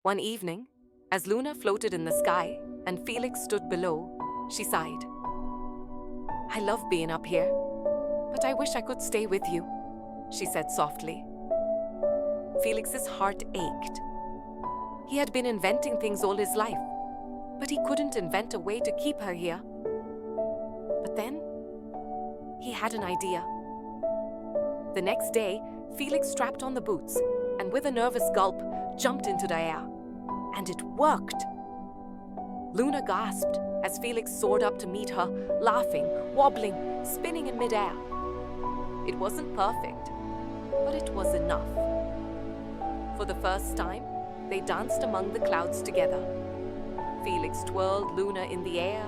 One evening, as Luna floated in the sky and Felix stood below, she sighed. "I love being up here, but I wish I could stay with you," she said softly. Felix's heart ached. He had been inventing things all his life, but he couldn't invent a way to keep her here. But then, he had an idea. The next day, Felix strapped on the boots and with a nervous gulp, jumped into the air. And it worked! Luna gasped as Felix soared up to meet her, laughing, wobbling, spinning in midair. It wasn't perfect, but it was enough. For the first time, they danced among the clouds together. Felix twirled Luna in the air,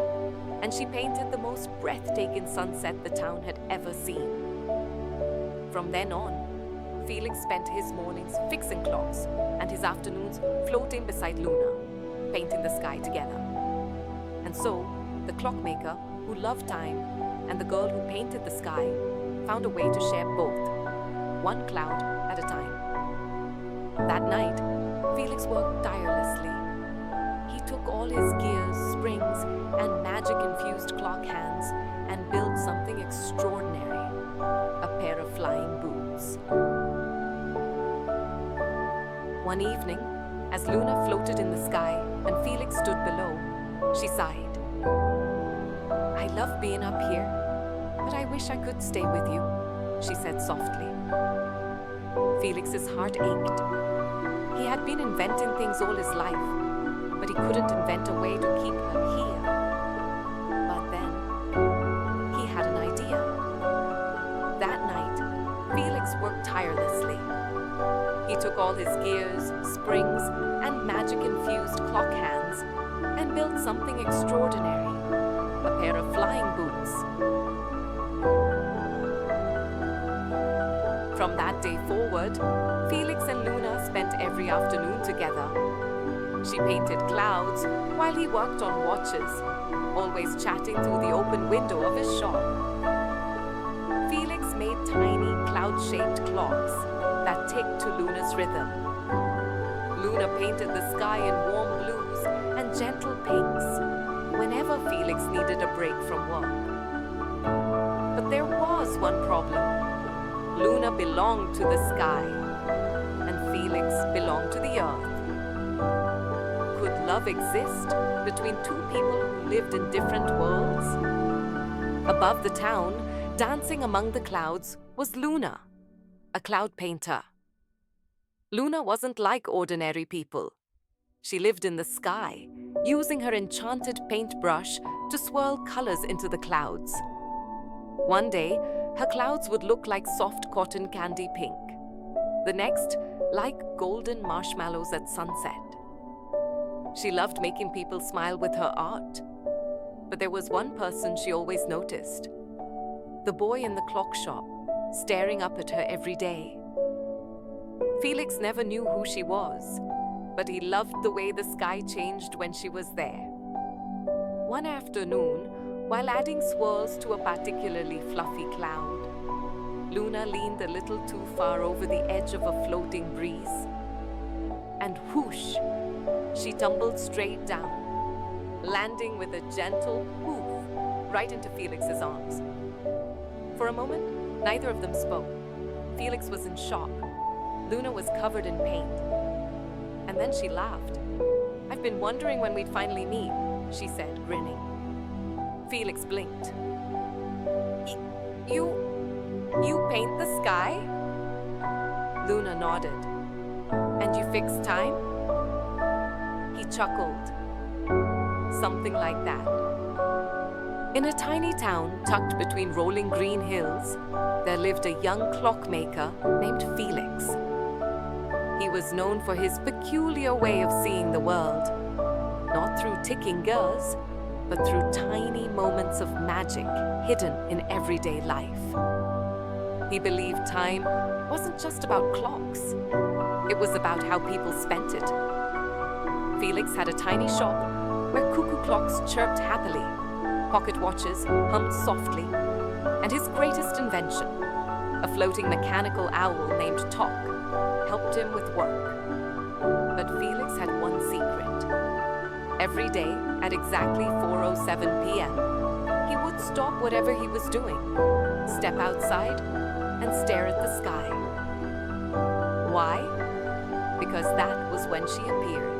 and she painted the most breathtaking sunset the town had ever seen. From then on, Felix spent his mornings fixing clocks and his afternoons floating beside Luna, painting the sky together. And so, the clockmaker, who loved time, and the girl who painted the sky found a way to share both, one cloud at a time. That night, Felix worked tirelessly. He took all his gears, springs, and magic-infused clock hands and built something extraordinary, a pair of flying boots. One evening, as Luna floated in the sky and Felix stood below, she sighed. "I love being up here, but I wish I could stay with you," she said softly. Felix's heart ached. He had been inventing things all his life, but he couldn't invent a way to keep her here. But then, he had an idea. That night, Felix worked tirelessly. He took all his gears, springs, and magic-infused clock hands and built something extraordinary, a pair of flying boots. From that day forward, Felix and Luna spent every afternoon together. She painted clouds while he worked on watches, always chatting through the open window of his shop. Felix made tiny cloud-shaped clocks that ticked to Luna's rhythm. Luna painted the sky in warm blues and gentle pinks whenever Felix needed a break from work. But there was one problem. Luna belonged to the sky, and Felix belonged to the earth. Could love exist between two people who lived in different worlds? Above the town, dancing among the clouds, was Luna, a cloud painter. Luna wasn't like ordinary people. She lived in the sky, using her enchanted paintbrush to swirl colors into the clouds. One day, her clouds would look like soft cotton candy pink. The next, like golden marshmallows at sunset. She loved making people smile with her art. But there was one person she always noticed. The boy in the clock shop, staring up at her every day. Felix never knew who she was, but he loved the way the sky changed when she was there. One afternoon, while adding swirls to a particularly fluffy cloud, Luna leaned a little too far over the edge of a floating breeze. And whoosh, she tumbled straight down, landing with a gentle whoof right into Felix's arms. For a moment, neither of them spoke. Felix was in shock. Luna was covered in paint. And then she laughed. "I've been wondering when we'd finally meet," she said, grinning. Felix blinked. You paint the sky?" Luna nodded. "And you fix time?" He chuckled. "Something like that." In a tiny town tucked between rolling green hills, there lived a young clockmaker named Felix. He was known for his peculiar way of seeing the world, not through ticking gears, but through tiny moments of magic hidden in everyday life. He believed time wasn't just about clocks. It was about how people spent it. Felix had a tiny shop where cuckoo clocks chirped happily, pocket watches hummed softly, and his greatest invention, a floating mechanical owl named Talk, helped him with work. But Felix had one Every day at exactly 4:07 p.m., he would stop whatever he was doing, step outside, and stare at the sky. Why? Because that was when she appeared.